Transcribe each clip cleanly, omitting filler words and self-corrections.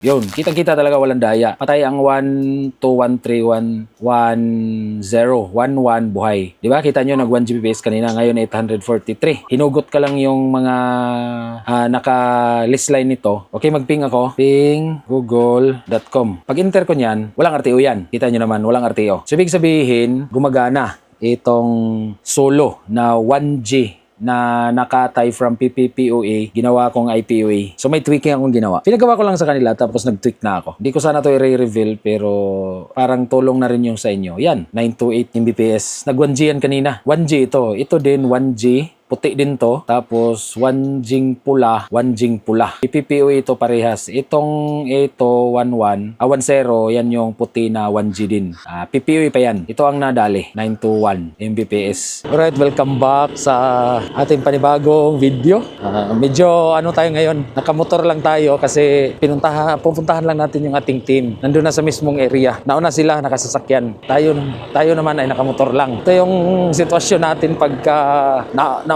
Yun, kitang-kita talaga walang daya. Patay ang 1, 2, 1, 3, 1, 1, 0, 1, 1, buhay. Di ba? Kita nyo, nag 1 Gbps kanina, ngayon 843. Hinugot ka lang yung mga naka-list line nito. Okay, mag-ping ako. Ping google.com. Pag enter ko niyan, walang RTO yan. Kita nyo naman, walang RTO. So, ibig sabihin, gumagana itong solo na 1G na naka-tie from PPPoE, ginawa kong IPOE. So may tweaking akong ginawa. Pinagawa ko lang sa kanila tapos nag-tweak na ako. Hindi ko sana to i-reveal pero parang tulong na rin yung sa inyo. Yan, 928 Mbps. Nag 1G yan kanina. 1G ito. Ito din 1G. Puti din to. Tapos 1 jing pula, 1 jing pula. PPPoE ito parehas. Ito 11, 10, yan yung puti na 1G din. PPOE pa yan. Ito ang nadali, 921 Mbps. Alright, welcome back sa ating panibagong video. Medyo tayo ngayon, nakamotor lang tayo kasi pupuntahan lang natin yung ating team. Nandun na sa mismong area. Nauna sila, nakasasakyan. Tayo naman ay nakamotor lang. Ito yung sitwasyon natin pagka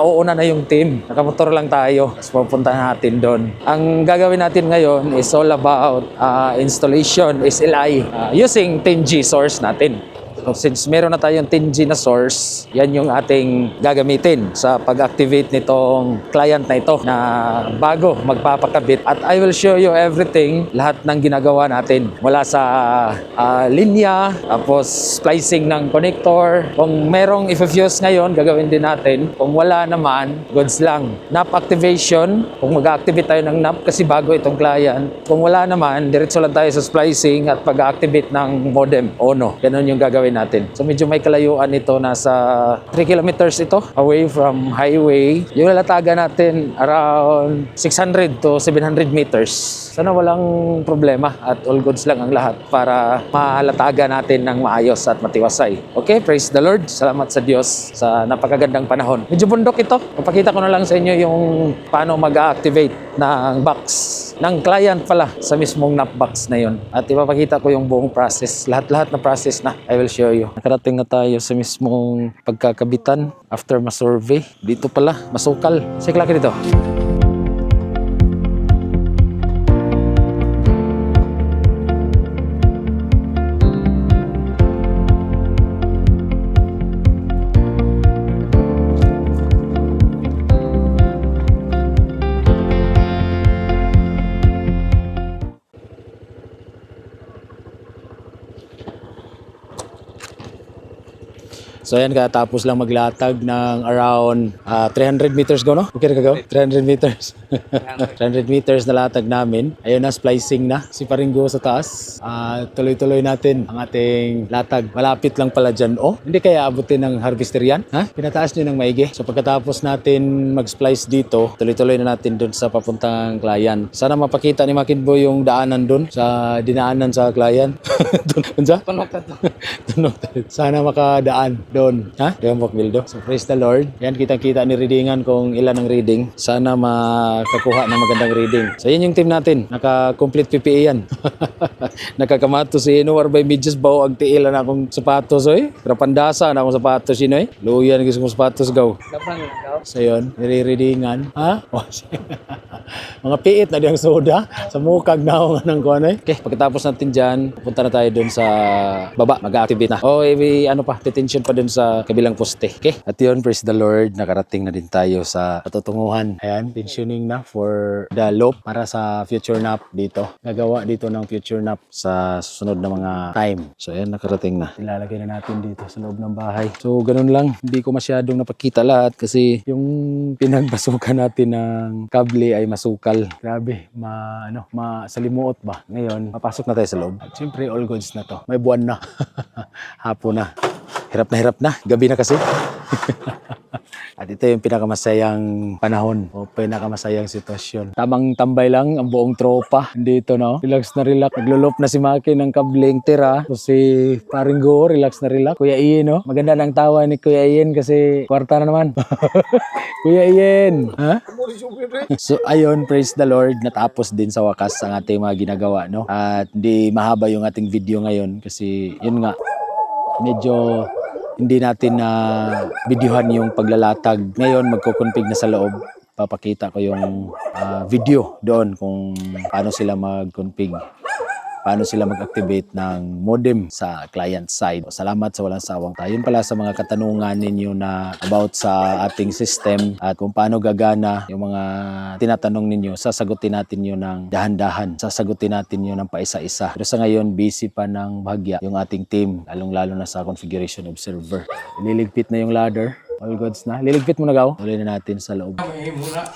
nauuna na yung team. Nakamotor lang tayo. Tapos pupuntahan natin doon. Ang gagawin natin ngayon is all about installation SLI using 10G source natin. So, since meron na tayong 10G na source, yan yung ating gagamitin sa pag-activate nitong client na ito na bago magpapakabit. At I will show you everything, lahat ng ginagawa natin. Mula sa linya, tapos splicing ng connector. Kung merong i-fuse ngayon, gagawin din natin. Kung wala naman, goods lang. NAP activation, kung mag-activate tayo ng NAP kasi bago itong client. Kung wala naman, diretso lang tayo sa splicing at pag-activate ng modem. Ono, ganun yung gagawin natin. So medyo may kalayuan ito, nasa 3 kilometers ito away from highway. Yung lalatagan natin around 600 to 700 meters. Sana walang problema at all goods lang ang lahat para mahalatagan natin ng maayos at matiwasay. Okay, praise the Lord. Salamat sa Diyos sa napakagandang panahon. Medyo bundok ito. Papakita ko na lang sa inyo yung paano mag-activate ng box ng client pala sa mismong NAP box na yun. At ipapakita ko yung buong process. Lahat na process na. I will show you. Nakarating na tayo sa mismong pagkakabitan after ma-survey. Dito pala, masukal. Sige laki dito. So ayan, katapos lang maglatag ng around 300 meters go, no? Okay ka go? 300 meters. 300 meters na latag namin. Ayun na, splicing na. Si Paringo sa taas. Tuloy-tuloy natin ang ating latag. Malapit lang pala dyan. Oh, hindi kaya abutin ng harvester yan? Ha? Pinataas niyo ng maigi. So pagkatapos natin mag-splice dito, tuloy-tuloy na natin dun sa papuntang client. Sana mapakita ni Makinbo yung daanan dun sa dinaanan sa client. Dun sa? Tunok ka to. Tunok. Sana makadaan doon. Ha? Diyan po, Bildo. So, praise the Lord. Yan, kitang-kita ni readingan kung ilan ang reading. Sana makakuha ng magandang reading. So, yan yung team natin. Naka-complete PPE yan. Nakakamatos si Ino. Warbay medyas bao ang tiilan na akong sapatos. Pero pandasa na akong sapatos yun. Luyan gusto kong sapatos gaw. So, yun. Nire-readingan. Ha? Mga piit na diyang soda. Sa mukag na ako ng kuwan. Okay, pagkatapos natin dyan, punta na tayo doon sa baba. Mag-activate na. Detention pa doon sa kabilang poste. Okay? At yun, praise the Lord, nakarating na din tayo sa patutunguhan. Ayan, tensioning na for the loop para sa future nap dito. Gagawa dito ng future nap sa susunod na mga time. So, ayan, nakarating na. Ilalagay na natin dito sa loob ng bahay. So, ganun lang. Hindi ko masyadong napakita lahat kasi yung pinagbasukan natin ng kable ay masukal. Grabe, masalimuot ba? Ngayon, papasok na tayo sa loob. At syempre, all goods na to. May buwan na. Hapon na. Hirap na. Gabi na kasi. At ito yung pinakamasayang panahon o pinakamasayang sitwasyon. Tamang tambay lang ang buong tropa dito, no? Relax na relax. Naglulop na si Maki ng kabling tira. So si Paringo, relax na relax. Kuya Ian, no? Maganda ng tawa ni Kuya Ian kasi kwarta na naman. Kuya Ian, ha? So ayun, praise the Lord. Natapos din sa wakas ang ating mga ginagawa, no? At di mahaba yung ating video ngayon kasi yun nga, medyo hindi natin na videohan yung paglalatag. Ngayon, magkukonfig na sa loob. papakita ko yung video doon kung paano sila mag-config, paano sila mag-activate ng modem sa client side. Salamat sa walang sawang tayo. Yun pala sa mga katanungan ninyo na about sa ating system at kung paano gagana yung mga tinatanong ninyo, sasagutin natin yun ng dahan-dahan. Sasagutin natin yun ng paisa-isa. Pero sa ngayon, busy pa ng bahagya yung ating team, lalong-lalo na sa configuration of server. Ililigpit na yung ladder. All goods na. Liligpit mo na gaw. Tuloy na natin sa loob. May muna.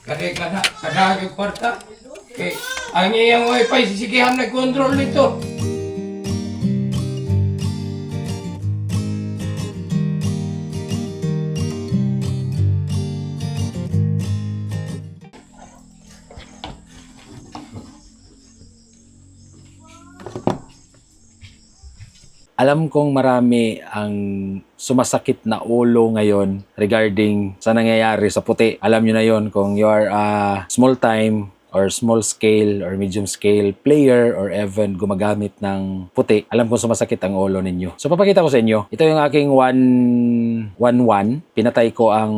Kaya kadagag kwarta. Okay. Ang iyang wifi, sisigihan na control nito. Alam kong marami ang sumasakit na ulo ngayon regarding sa nangyayari sa puti. Alam nyo na yon kung you are a small time or small scale or medium scale player or even gumagamit ng puti. Alam kong sumasakit ang ulo ninyo. So papakita ko sa inyo. Ito yung aking 1-1-1. Pinatay ko ang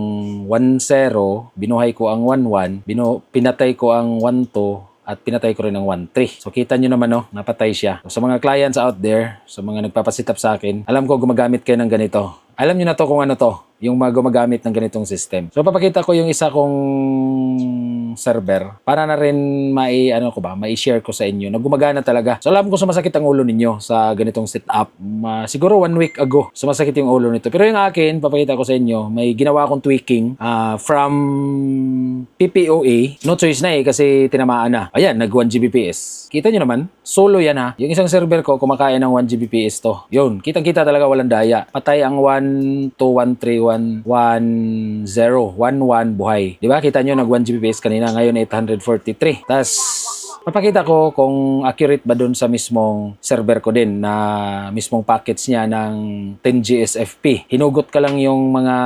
1-0. Binuhay ko ang 1-1. Pinatay ko ang 1-2. At pinatay ko rin ang 1-3. So kita nyo naman napatay siya. So, sa mga clients out there, sa mga nagpapasitap sa akin, alam ko gumagamit kayo ng ganito. Alam nyo na to kung ano to, yung mga gumagamit ng ganitong system. So papakita ko yung isa kong server para na rin mai-share ko sa inyo na gumagana talaga. So alam ko sumasakit ang ulo ninyo sa ganitong setup. Siguro 1 week ago, sumasakit yung ulo nito. Pero yung akin, papakita ko sa inyo, may ginawa akong tweaking from PPOA. No choice na kasi tinamaan na. Ayan, nag 1 Gbps. Kita nyo naman, solo yan ha. Yung isang server ko, kumakain ng 1 Gbps to. Yun, kitang-kita talaga walang daya. Patay ang 1, 2, 1, 3, 1, 1, 0, 1, 1, buhay. Diba? Kita nyo, nag 1 Gbps kanina, ngayon 843. Tas, papakita ko kung accurate ba dun sa mismong server ko din na mismong packets niya ng 10 GSFP. Hinugot ka lang yung mga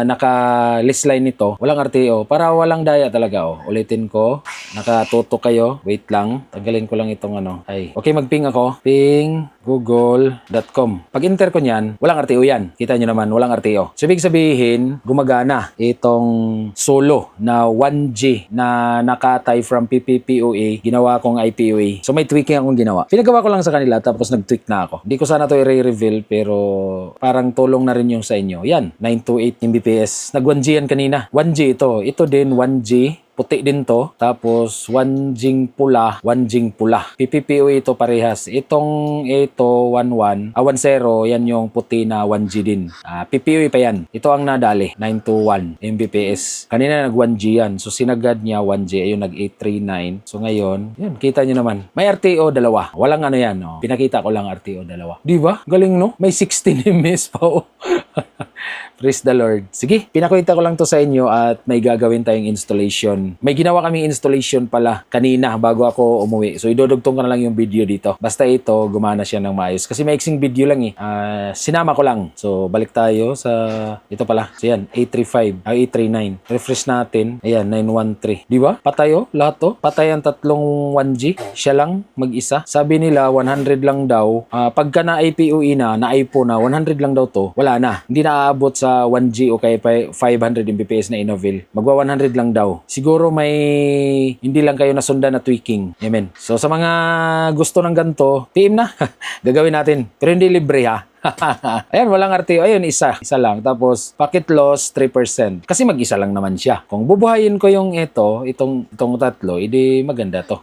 naka-list line nito. Walang RTO. Para walang daya talaga. Ulitin ko. Nakatutok kayo. Wait lang. Tanggalin ko lang itong Ay. Okay, mag-ping ako. Ping google.com. Pag enter ko niyan, walang RTO yan. Kita nyo naman, walang RTO. So, ibig sabihin, gumagana itong solo na 1G na nakatay from PPPoA, ginawa kong IPOA. So, may tweaking akong ginawa. Pinagawa ko lang sa kanila, tapos nag-tweak na ako. Hindi ko sana to i-reveal, pero parang tulong na rin yung sa inyo. Yan, 928 Mbps. Nag 1G yan kanina. 1G ito. Ito din, 1G. Puti din to. Tapos, 1G pula, 1G pula. PPPO ito parehas. Ito, 1-1, 1-0, yan yung puti na 1G din. PPO pa yan. Ito ang nadali, 921 Mbps. Kanina nag 1G yan. So, sinagad niya 1G. Ayun, nag 839. So, ngayon, yan, kita nyo naman. May RTO, dalawa. Walang yan. Pinakita ko lang RTO, dalawa. Di ba? Galing, no? May 16 ms pa, Praise the Lord. Sige, pinakita ko lang to sa inyo at may gagawin tayong installation. May ginawa kaming installation pala kanina bago ako umuwi. So, idudugtong ko na lang yung video dito. Basta ito, gumana siya ng maayos. Kasi maiksing video lang sinama ko lang. So, balik tayo sa... Ito pala. So, yan. 835. 839. Refresh natin. Ayan, 913. Di ba? Patay lahat to. Patay ang tatlong 1G. Siya lang, mag-isa. Sabi nila, 100 lang daw. Pagka na-IPOE na-IPO na, 100 lang daw to. Wala na. Hindi na-aabot sa 1G o kaya 500 Mbps na Innovel. Magwa 100 lang daw. Siguro may hindi lang kayo nasundan na tweaking. Amen. So sa mga gusto ng ganito, PM na. Gagawin natin. Pero hindi libre ha. Ayan, walang RTO. Ayun, isa lang. Tapos, packet loss, 3%. Kasi mag-isa lang naman siya. Kung bubuhayin ko yung itong tatlo, edi maganda to.